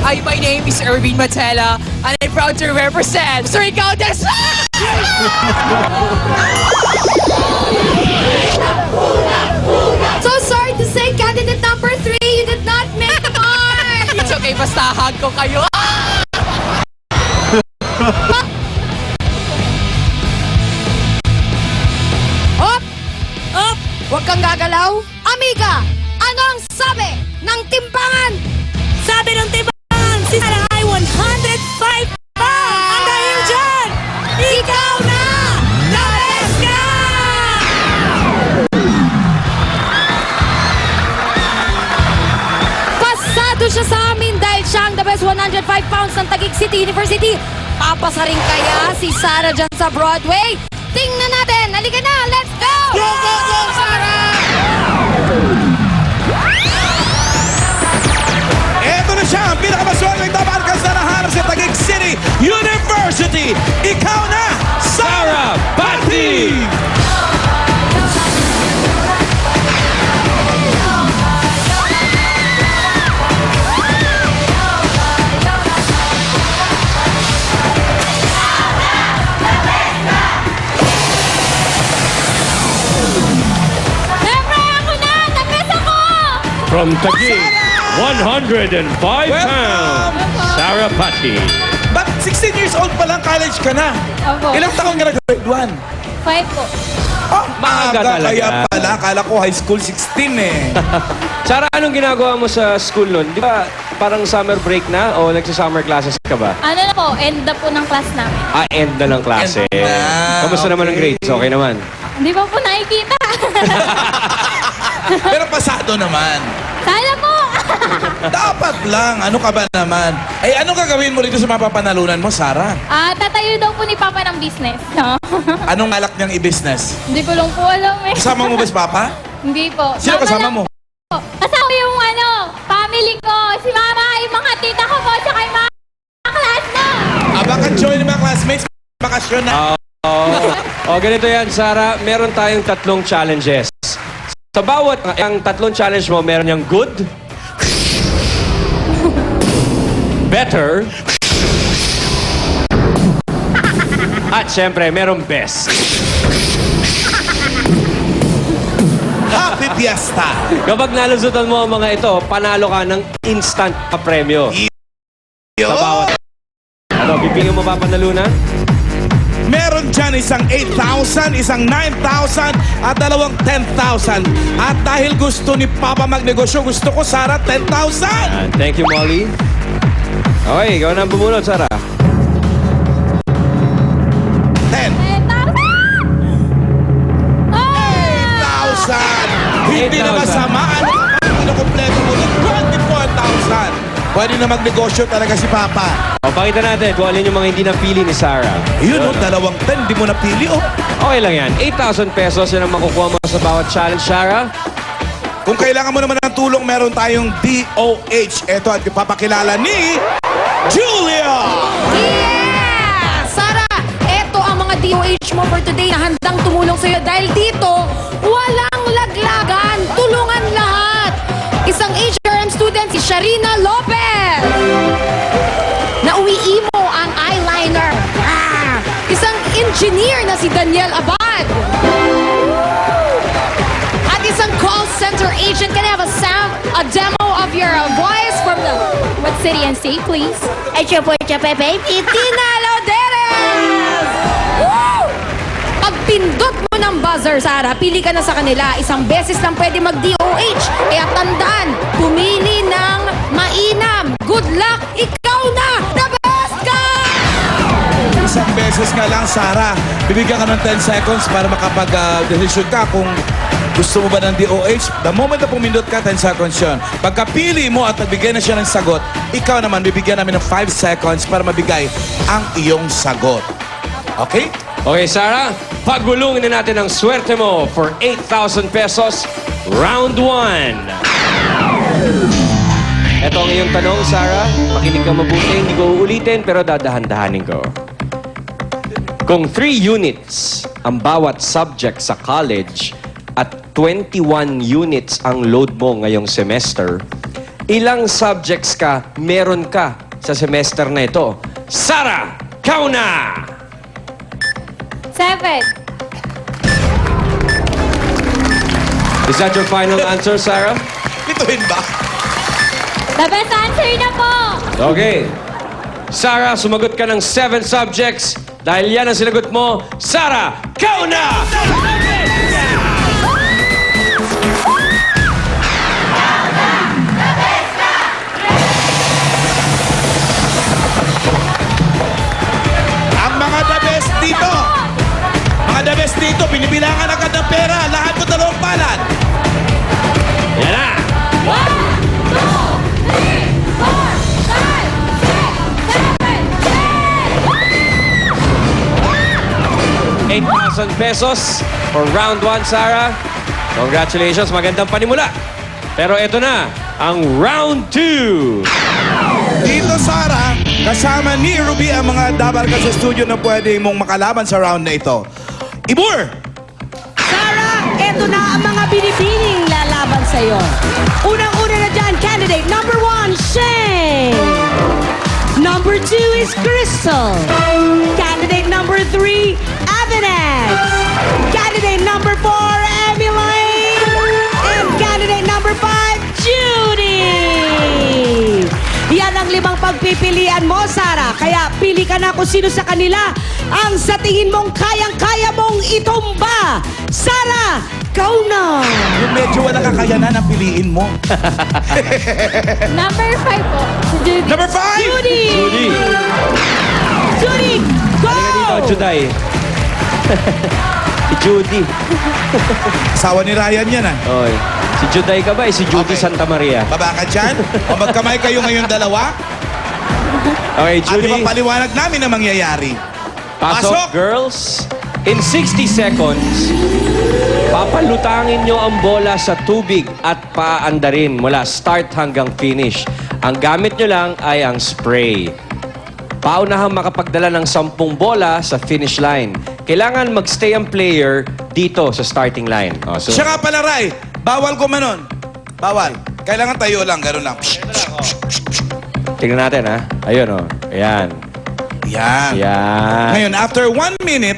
Hi, my name is Irvin Matela, and I'm proud to represent Surigao del Sur! So sorry to say, candidate number 3, you did not make the mark! It's okay, basta hug ko kayo. Hop! Hop! Huwag kang gagalaw. Amiga, ano ang sabi ng timbangan? Sabi ng timbangan, si Sarah ay 105 pounds! Ang dahil dyan, ikaw na! The best ka! Pasado siya sa amin dahil siya ang the best 105 pounds ng Taguig City University. Papasa rin kaya si Sarah dyan sa Broadway? Tingnan natin! Halika na! Let's go! Go, go, go, Sarah! Eto na siya, ang pinakamaswerte na markas na nahanap sa Taguig City University. Ikaw na, Sarah Pati! Siyempre, ako na! The best ako! From Taguig, 105 pounds, Sarah Pati. But 16 years old pa lang, college ka na. Opo. Ilang taon ka na grade 1? 5 po. Oh, Maaga talaga. Kaya pala, akala ko high school 16 eh. Sarah, anong ginagawa mo sa school nun? Di ba parang summer break na o nagsa-summer classes ka ba? Ano na po, end na po ng class namin. End na ng klase. End na, Kamusta naman ang okay. grades? Okay naman. Hindi pa po nakikita. Pero pasado naman. Sana po. Dapat lang. Ano ka ba naman? Ay, anong gagawin mo dito sa mapapanalunan mo, Sarah? Tatayo daw po ni Papa ng business. No? Anong alak niyang i-business? Hindi ko lang po alam eh. Kasama mo ba si Papa? Hindi po. Sino Mama kasama lang mo? po. Kasama yung family ko. Si Mama, yung mga tita ko po, tsaka yung mga class na. Baka join ng mga classmates. Bakasyon na. Ganito yan, Sarah. Meron tayong 3 challenges. Sa bawat ang 3 challenge mo, meron yung good, better, at syempre, merong best. Happy Fiesta! Kapag nalusutan mo ang mga ito, panalo ka ng instant premyo. Sa bawat... bibigyan mo ba panalunan? Meron dyan isang 8,000, isang 9,000, at dalawang 10,000. At dahil gusto ni Papa magnegosyo, gusto ko, Sarah, 10,000! Thank you, Molly. Okay, ikaw na ang bumunod, Sarah. 10,000! 8,000. Hindi na masama. Ano kompleto mo ng 24,000. Pwede na magnegosyo talaga si Papa. Pakita natin kung alin yung mga hindi napili ni Sarah. Yun, dalawang 10, di mo napili, Okay lang yan. 8,000 pesos yan ang makukuha mo sa bawat challenge, Sarah. Kung kailangan mo naman ng tulong, meron tayong DOH. Ito at ipapakilala ni Julia! Yeah! Sarah, eto ang mga DOH mo for today na handang tumulong sa'yo dahil dito, walang laglagan, tulungan lahat. Isang HRM student, si Sharina Lopez. Nauwi mo ang eyeliner. Isang engineer na si Daniel Abad. At isang call center agent. Can I have a demo of your voice from the... What city and state, please? Pepe, Tina Loderes! Woo! Pag pindot mo ng buzzer, Sarah, pili ka na sa kanila. Isang beses lang pwede mag-DOH. Kaya tandaan, pumili ng mainam. Good luck! Ikaw na! The best ka! Isang beses nga lang, Sarah. Bibigyan ka ng 10 seconds para makapag-desisyon ka kung gusto mo ba ng DOH. The moment na pumindot ka, 10 seconds yun. Pagkapili mo at nagbigay na siya ng sagot, ikaw naman, bibigyan namin ng 5 seconds para mabigay ang iyong sagot. Okay? Okay, Sarah, paggulungin na natin ang swerte mo for 8,000 pesos, round 1. Ito ang iyong tanong, Sarah. Makinig ka mabuti. Hindi ko uulitin, pero dadahan-dahanin ko. Kung 3 units ang bawat subject sa college, at 21 units ang load mo ngayong semester, ilang subjects meron ka sa semester na ito? Sarah Kauna! 7. Is that your final answer, Sarah? Bituin ba? The best answer na po. Okay. Sarah, sumagot ka ng 7 subjects. Dahil yan ang sinagot mo, Sarah Kauna! Ang mga the best dito. Mga the best dito, binibilangan agad ng pera. Lahat ko 2 palad. Yan na! 8,000 pesos for round 1, Sarah. Congratulations, magandang panimula. Pero ito na, ang round 2. Dito, Sarah, kasama ni Ruby ang mga dabar ka sa studio na pwede mong makalaban sa round na ito. Ibur! Sarah, eto na ang mga binibining lalaban sa'yo. Unang-una na dyan, candidate number 1, Shane. Number 2 is Crystal. Candidate number 3, Avanex. Candidate number 4, Emily. And candidate number 5, Judy. Yan ang 5 pagpipilian mo, Sarah. Kaya pili ka na kung sino sa kanila ang sa tingin mong kayang-kaya mong itumba. Sarah Kauna. Yung medyo wala kakayanan ang piliin mo. Number 5 po. Si Judy. Number 5! Judy. Judy, Judy, go! halika dito, Juday. Si Judy. Asawa ni Ryan yan, ah. Oy. Si Juday ka ba? Si Judy Okay. Santa Maria. Baba ka dyan. O magkamay kayo ngayon dalawa. Okay, At Judy. ipapaliwanag namin ang mangyayari. Pasok, Pasok! girls. In 60 seconds, papalutangin nyo ang bola sa tubig at paandarin mula start hanggang finish. Ang gamit nyo lang ay ang spray. Paunahang makapagdala ng 10 bola sa finish line. Kailangan magstay ang player dito sa starting line. Oh, so, Siya nga pala, Ray. Bawal kumanon. Bawal. Kailangan tayo lang. Ganun lang. tingnan natin, ha? Ayun, oh. Ayan. Yan. Ayan. Ngayon, after 1 minute,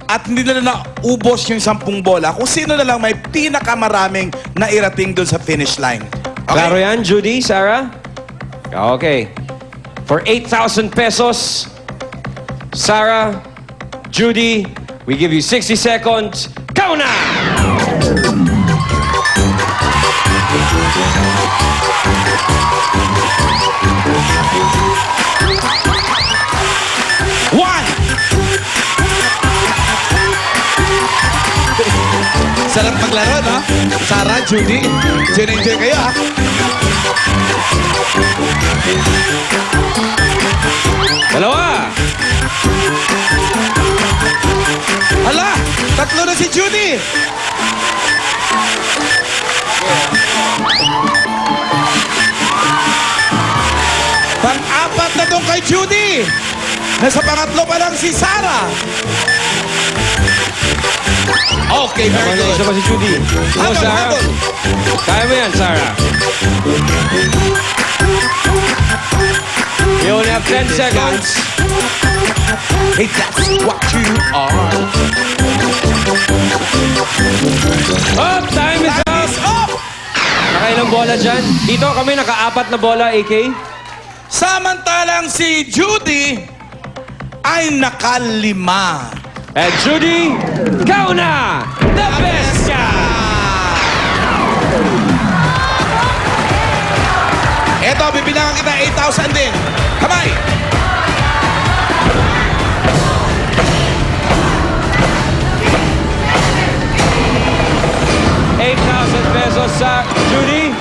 at hindi na naubos yung 10 bola, kung sino na lang may pinakamaraming nairating doon sa finish line. Klaro yan, Judy, Sarah? Okay. For 8,000 pesos, Sarah, Judy, we give you 60 seconds. Kauna! One! Sarap maglaro, no? Sarah, Judy, enjoy kayo, ha? Dalawa! Hala! Tatlo na si Judy! Pang-apat na doon kay Judy! Nasa pangatlo pa lang si Sarah! Okay, very Isa good. pa si Judy. Go, Habol, Sarah. habol. Kaya mo yan, Sarah. You only have 10 seconds. Hey, that's what you are. Oh, time is Time up! is up! Nakailang bola dyan? Dito kami naka-4 na bola, AK. Samantalang si Judy ay nakalima. And Judy, Kauna, the best ka! Eto, bibilangan kita 8,000 din. Kamay! ₱8,000 sa Judy.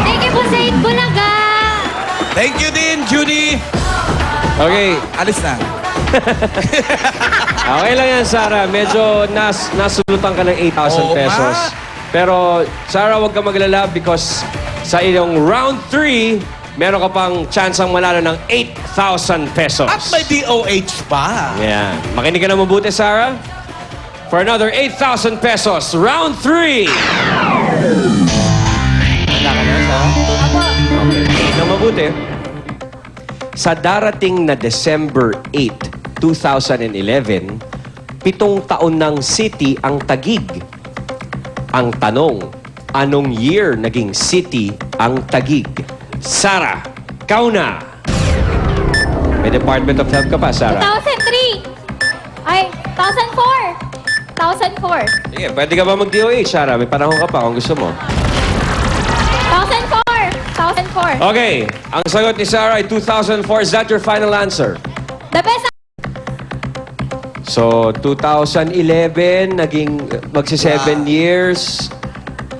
Thank you po sa 8 Bulaga. Thank you din, Judy. Okay, Alis na. okay lang yan, Sarah. Medyo nasulutan ka ng 8,000 Oo, pesos. ma. Pero, Sarah, huwag ka maglala because sa iyong round 3, meron ka pang chance ang manalo ng 8,000 pesos. At may DOH pa. Yan. Makinig ka na mabuti, Sarah. for another 8,000 pesos. Round 3. Handa ka na, Sarah? Okay. Na mabuti. Sa darating na December 8, 2011, 7 taon ng city ang Taguig. Ang tanong, anong year naging city ang Taguig? Sarah, kauna. May Department of Health ka pa, Sarah? 2003. Ay, 2004. 2004. Sige, pwede ka ba mag-DOH, Sarah? May panahon ka pa kung gusto mo. 2004. 2004. Okay, ang sagot ni Sarah ay 2004. Is that your final answer? The best So, 2011, naging magsi-7 years.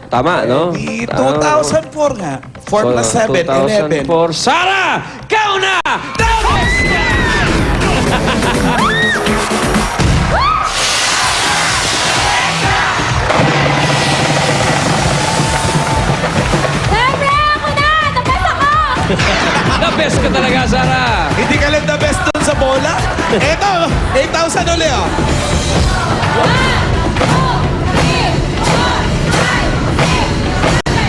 Tama, no? Di 2004 nga. 4 plus 7, 11. 2004. Sarah! Kauna! Siyempre, ako na! The best ako! The best ka talaga, Sarah! Hindi ka lang the best dun sa bola. Eto, 8,000 ulit, oh. 1, 2, 3, 4, 5, 6, 7,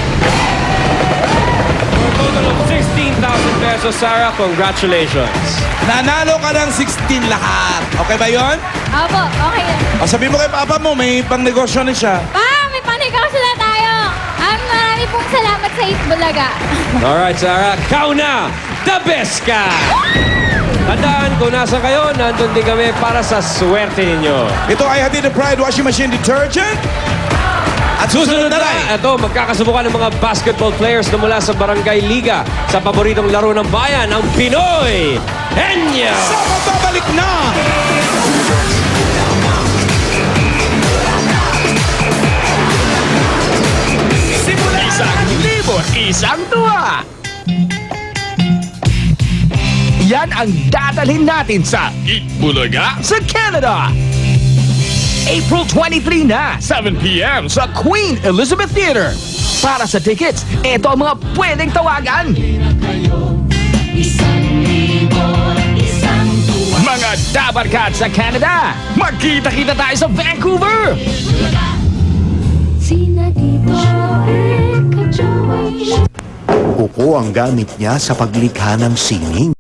8. Total of 16,000 pesos, Sarah. Congratulations. Nanalo ka ng 16 lahat. Okay ba yon? Opo, okay na. O sabi mo kay papa mo, may pang negosyo na siya. Pa, may panegosyo na tayo. Marami pong salamat sa Itbulaga. Alright, Sarah. Kauna! The best ka! Tandaan, kung nasa kayo, nandun din kami para sa swerte ninyo. Ito ay hatid ng Pride Washing Machine Detergent. At susunod na lang. Ito, magkakasubukan ng mga basketball players na mula sa Barangay Liga sa paboritong laro ng bayan, ang Pinoy Henyo! Sa magbabalik na! Isang tuwa! Yan ang dadalhin natin sa Itbulaga sa Canada! April 23 na, 7 p.m. sa Queen Elizabeth Theatre. Para sa tickets, ito ang mga pwedeng tawagan. Mga Dabarkat sa Canada, magkita-kita tayo sa Vancouver! Kuko ang gamit niya sa paglikha ng sining.